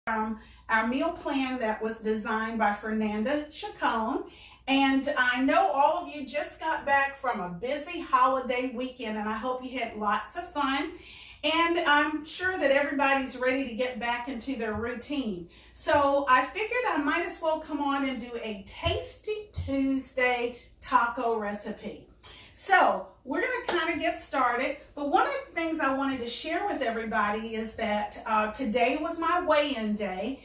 our meal plan that was designed by Fernanda Chacon. And I know all of you just got back from a busy holiday weekend, and I hope you had lots of fun. And I'm sure that everybody's ready to get back into their routine. So I figured I might as well come on and do a Tasty Tuesday taco recipe. So we're going to kind of get started, but one of the things I wanted to share with everybody is that today was my weigh-in day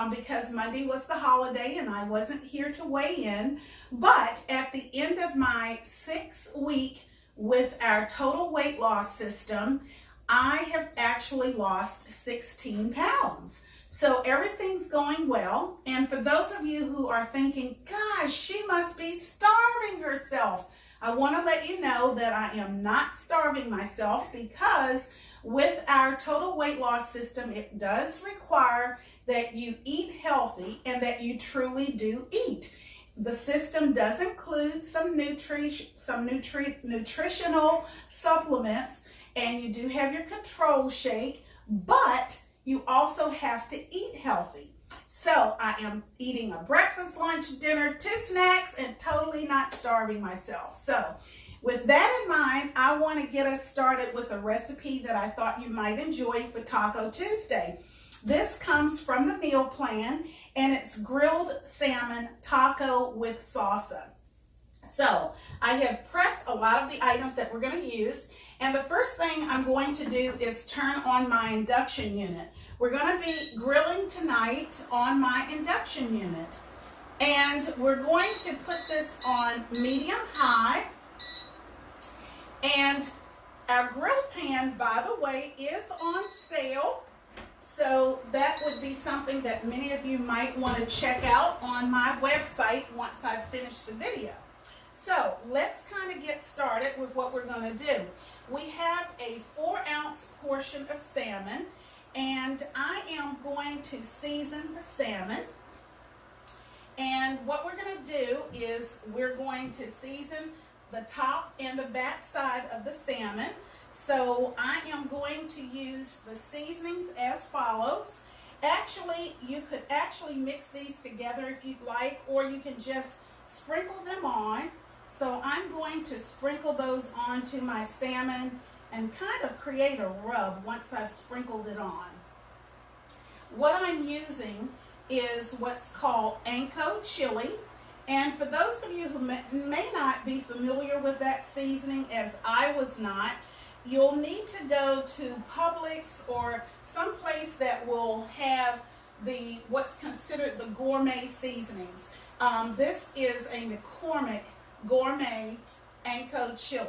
because Monday was the holiday and I wasn't here to weigh in. But at the end of my 6 week with our total weight loss system, I have actually lost 16 pounds. So everything's going well. And for those of you who are thinking, gosh, she must be starving herself, I want to let you know that I am not starving myself, because with our total weight loss system, it does require that you eat healthy and that you truly do eat. The system does include some nutritional supplements, and you do have your control shake, but you also have to eat healthy. So I am eating a breakfast, lunch, dinner, 2 snacks, and totally not starving myself. So with that in mind, I want to get us started with a recipe that I thought you might enjoy for Taco Tuesday. This comes from the meal plan, and it's grilled salmon taco with salsa. So I have prepped a lot of the items that we're going to use, and the first thing I'm going to do is turn on my induction unit. We're going to be grilling tonight on my induction unit, and we're going to put this on medium high. And our grill pan, by the way, is on sale, so that would be something that many of you might want to check out on my website once I've finished the video. So let's kind of get started with what we're going to do. We have a 4-ounce portion of salmon, and I am going to season the salmon. And what we're going to do is we're going to season the top and the back side of the salmon. So I am going to use the seasonings as follows. Actually, you could actually mix these together if you'd like, or you can just sprinkle them on. So I'm going to sprinkle those onto my salmon and kind of create a rub once I've sprinkled it on. What I'm using is what's called Anko chili. And for those of you who may not be familiar with that seasoning, as I was not, you'll need to go to Publix or someplace that will have what's considered the gourmet seasonings. This is a McCormick gourmet Anko chili.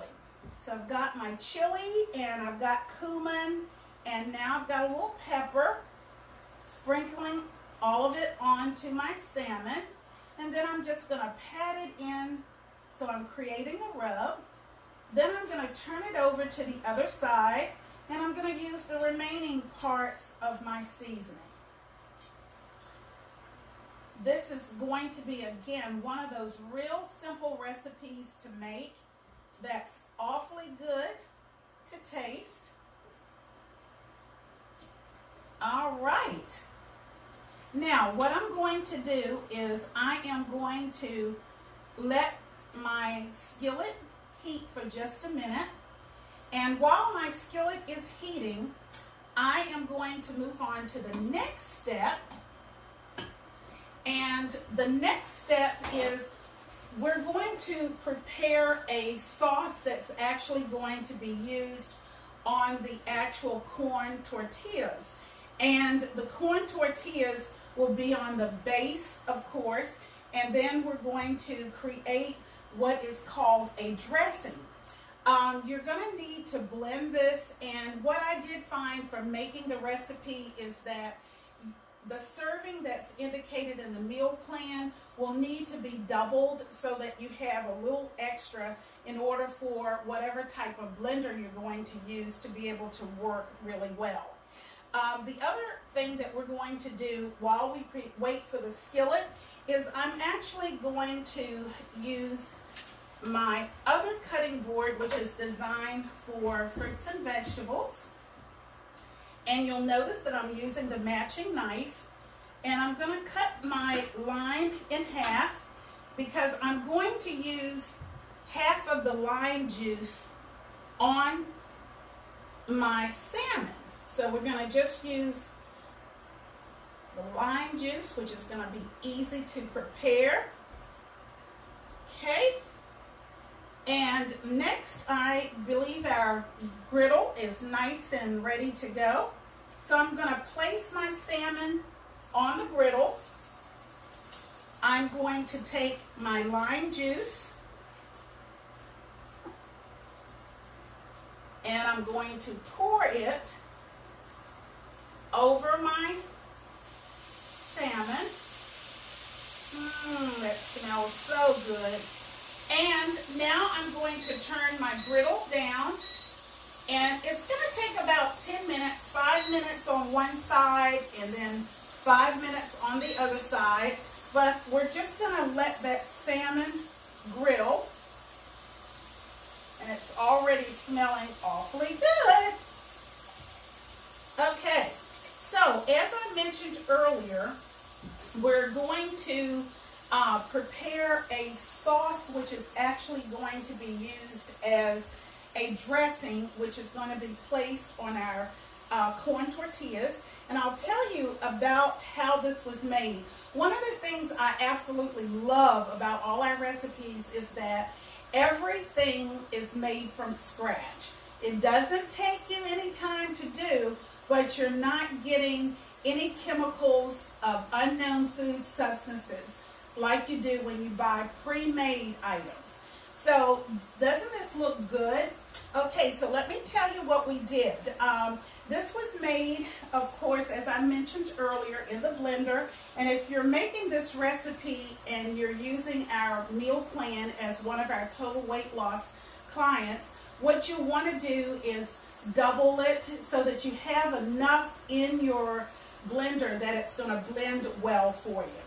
So I've got my chili, and I've got cumin, and now I've got a little pepper, sprinkling all of it onto my salmon. And then I'm just going to pat it in, so I'm creating a rub. Then I'm going to turn it over to the other side, and I'm going to use the remaining parts of my seasoning. This is going to be, again, one of those real simple recipes to make that's awfully good to taste. All right. Now, what I'm going to do is I am going to let my skillet heat for just a minute. And while my skillet is heating, I am going to move on to the next step. And the next step is we're going to prepare a sauce that's actually going to be used on the actual corn tortillas. And the corn tortillas will be on the base, of course, and then we're going to create what is called a dressing. You're going to need to blend this, and what I did find from making the recipe is that the serving that's indicated in the meal plan will need to be doubled so that you have a little extra in order for whatever type of blender you're going to use to be able to work really well. The other thing that we're going to do while we wait for the skillet is I'm actually going to use my other cutting board, which is designed for fruits and vegetables. And you'll notice that I'm using the matching knife. And I'm going to cut my lime in half because I'm going to use half of the lime juice on my salmon. So we're going to just use the lime juice, which is going to be easy to prepare. Okay. And next, I believe our griddle is nice and ready to go. So I'm going to place my salmon on the griddle. I'm going to take my lime juice and I'm going to pour it over my salmon. That smells so good. And now I'm going to turn my griddle down, and it's going to take about 10 minutes, 5 minutes on one side and then 5 minutes on the other side. But we're just going to let that salmon grill, and it's already smelling awfully good. Okay, so as I mentioned earlier, we're going to prepare a sauce which is actually going to be used as a dressing, which is going to be placed on our corn tortillas. And I'll tell you about how this was made. One of the things I absolutely love about all our recipes is that everything is made from scratch. It doesn't take you any time to do, but you're not getting any chemicals of unknown food substances like you do when you buy pre-made items. So doesn't this look good? Okay, so let me tell you what we did. This was made, of course, as I mentioned earlier, in the blender. And if you're making this recipe and you're using our meal plan as one of our total weight loss clients, what you want to do is double it so that you have enough in your blender that it's going to blend well for you.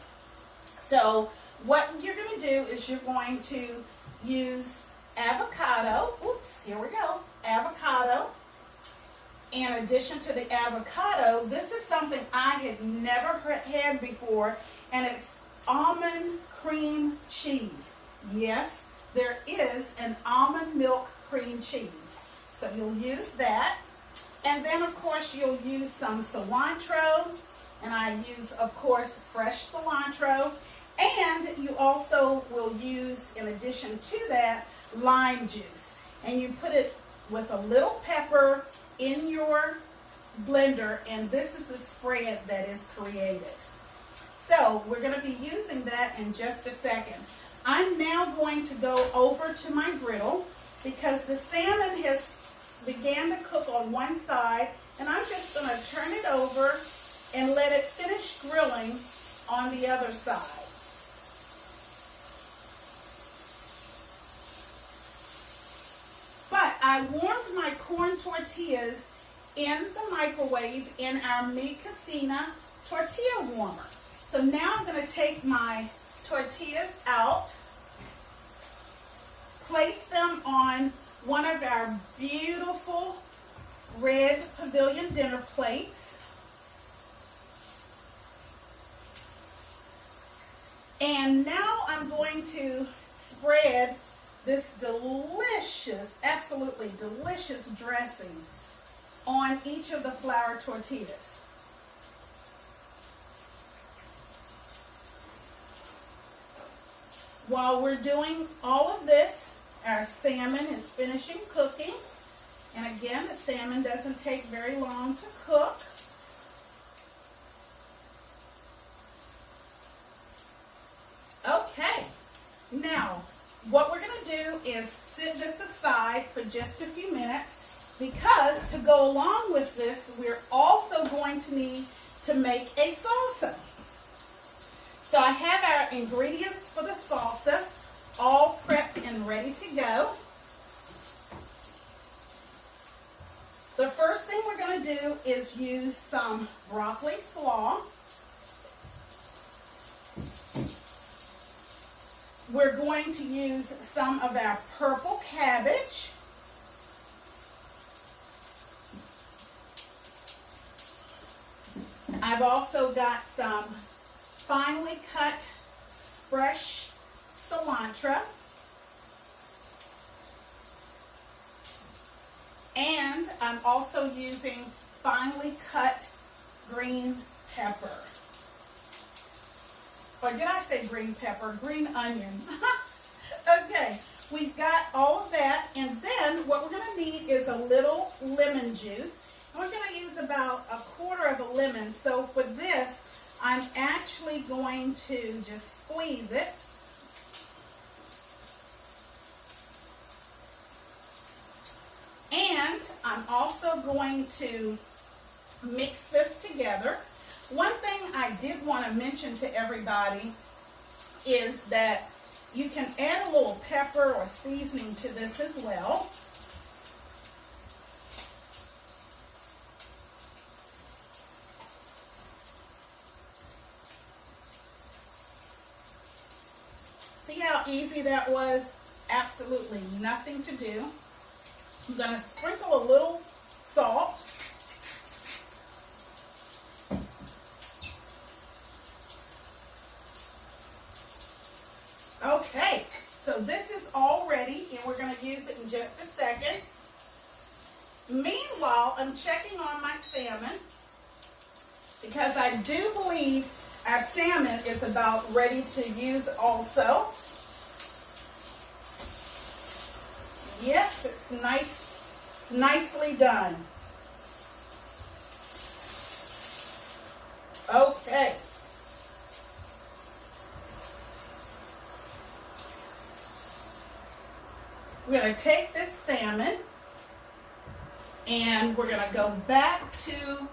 So what you're going to do is you're going to use avocado. Oops, here we go. Avocado. In addition to the avocado, this is something I had never had before, and it's almond cream cheese. Yes, there is an almond milk cream cheese. So you'll use that. And then, of course, you'll use some cilantro. And I use, of course, fresh cilantro. And you also will use, in addition to that, lime juice. And you put it with a little pepper in your blender, and this is the spread that is created. So we're going to be using that in just a second. I'm now going to go over to my griddle because the salmon has began to cook on one side, and I'm just going to turn it over and let it finish grilling on the other side. But I warmed my corn tortillas in the microwave in our Mi Cocina tortilla warmer. So now I'm going to take my tortillas out, place them on one of our beautiful red pavilion dinner plates. And now I'm going to spread this delicious, absolutely delicious dressing on each of the flour tortillas. While we're doing all of this, our salmon is finishing cooking. And again, the salmon doesn't take very long to cook. Okay, now what we're going to do is sit this aside for just a few minutes, because to go along with this, we're also going to need to make a salsa. So I have our ingredients for the salsa all prepped and ready to go. The first thing we're going to do is use some broccoli slaw. We're going to use some of our purple cabbage. I've also got some finely cut fresh cilantro. And I'm also using finely cut green pepper. Or did I say green pepper? Green onion. Okay, we've got all of that. And then what we're going to need is a little lemon juice. And we're going to use about 1/4 of a lemon. So for this, I'm actually going to just squeeze it. And I'm also going to mix this together. One thing I did want to mention to everybody is that you can add a little pepper or seasoning to this as well. See how easy that was? Absolutely nothing to do. I'm going to sprinkle a little salt. Okay, so this is all ready, and we're going to use it in just a second. Meanwhile, I'm checking on my salmon because I do believe our salmon is about ready to use also. Yes, it's nicely done. Okay. We're going to take this salmon and we're going to go back to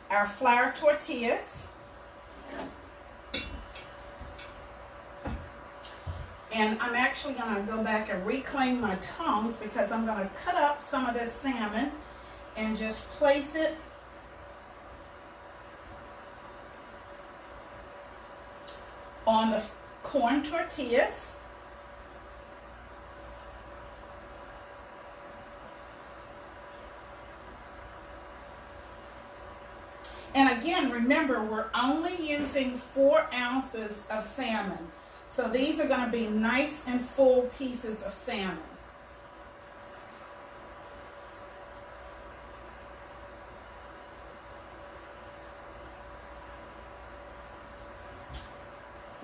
our flour tortillas. And I'm actually going to go back and reclaim my tongs because I'm going to cut up some of this salmon and just place it on the corn tortillas. And again, remember, we're only using 4 ounces of salmon. So these are going to be nice and full pieces of salmon.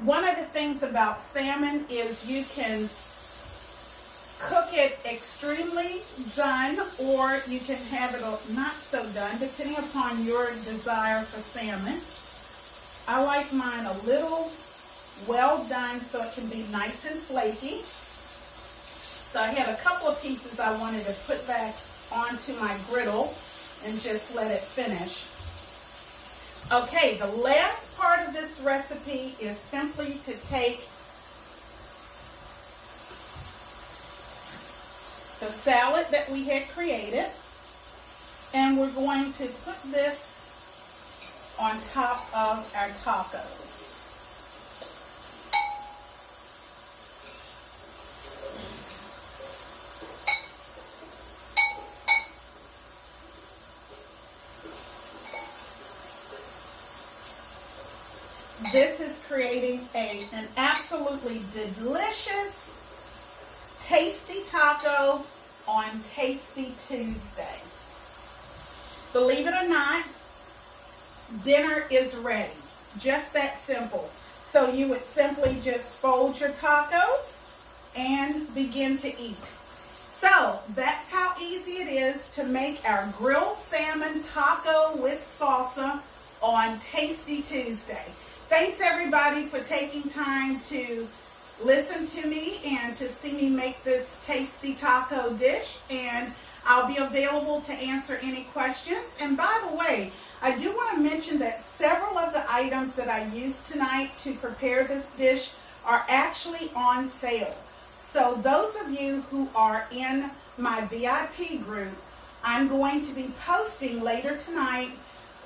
One of the things about salmon is you can cook it extremely done, or you can have it not so done, depending upon your desire for salmon. I like mine a little well done so it can be nice and flaky. So I had a couple of pieces I wanted to put back onto my griddle and just let it finish. Okay, the last part of this recipe is simply to take the salad that we had created, and we're going to put this on top of our tacos. This is creating an absolutely delicious, tasty taco on Tasty Tuesday. Believe it or not, dinner is ready. Just that simple. So you would simply just fold your tacos and begin to eat. So that's how easy it is to make our grilled salmon taco with salsa on Tasty Tuesday. Thanks everybody for taking time to listen to me and to see me make this tasty taco dish, and I'll be available to answer any questions. And by the way, I do want to mention that several of the items that I used tonight to prepare this dish are actually on sale. So those of you who are in my VIP group, I'm going to be posting later tonight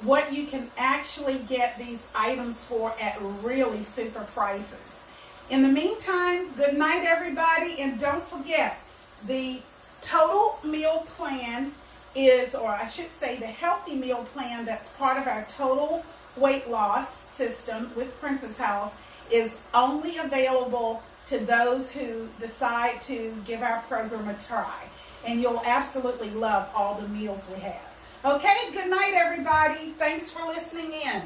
what you can actually get these items for at really super prices. In the meantime, good night everybody, and don't forget, the total meal plan is, or I should say the healthy meal plan that's part of our total weight loss system with Princess House is only available to those who decide to give our program a try. And you'll absolutely love all the meals we have. Okay, good night everybody. Thanks for listening in.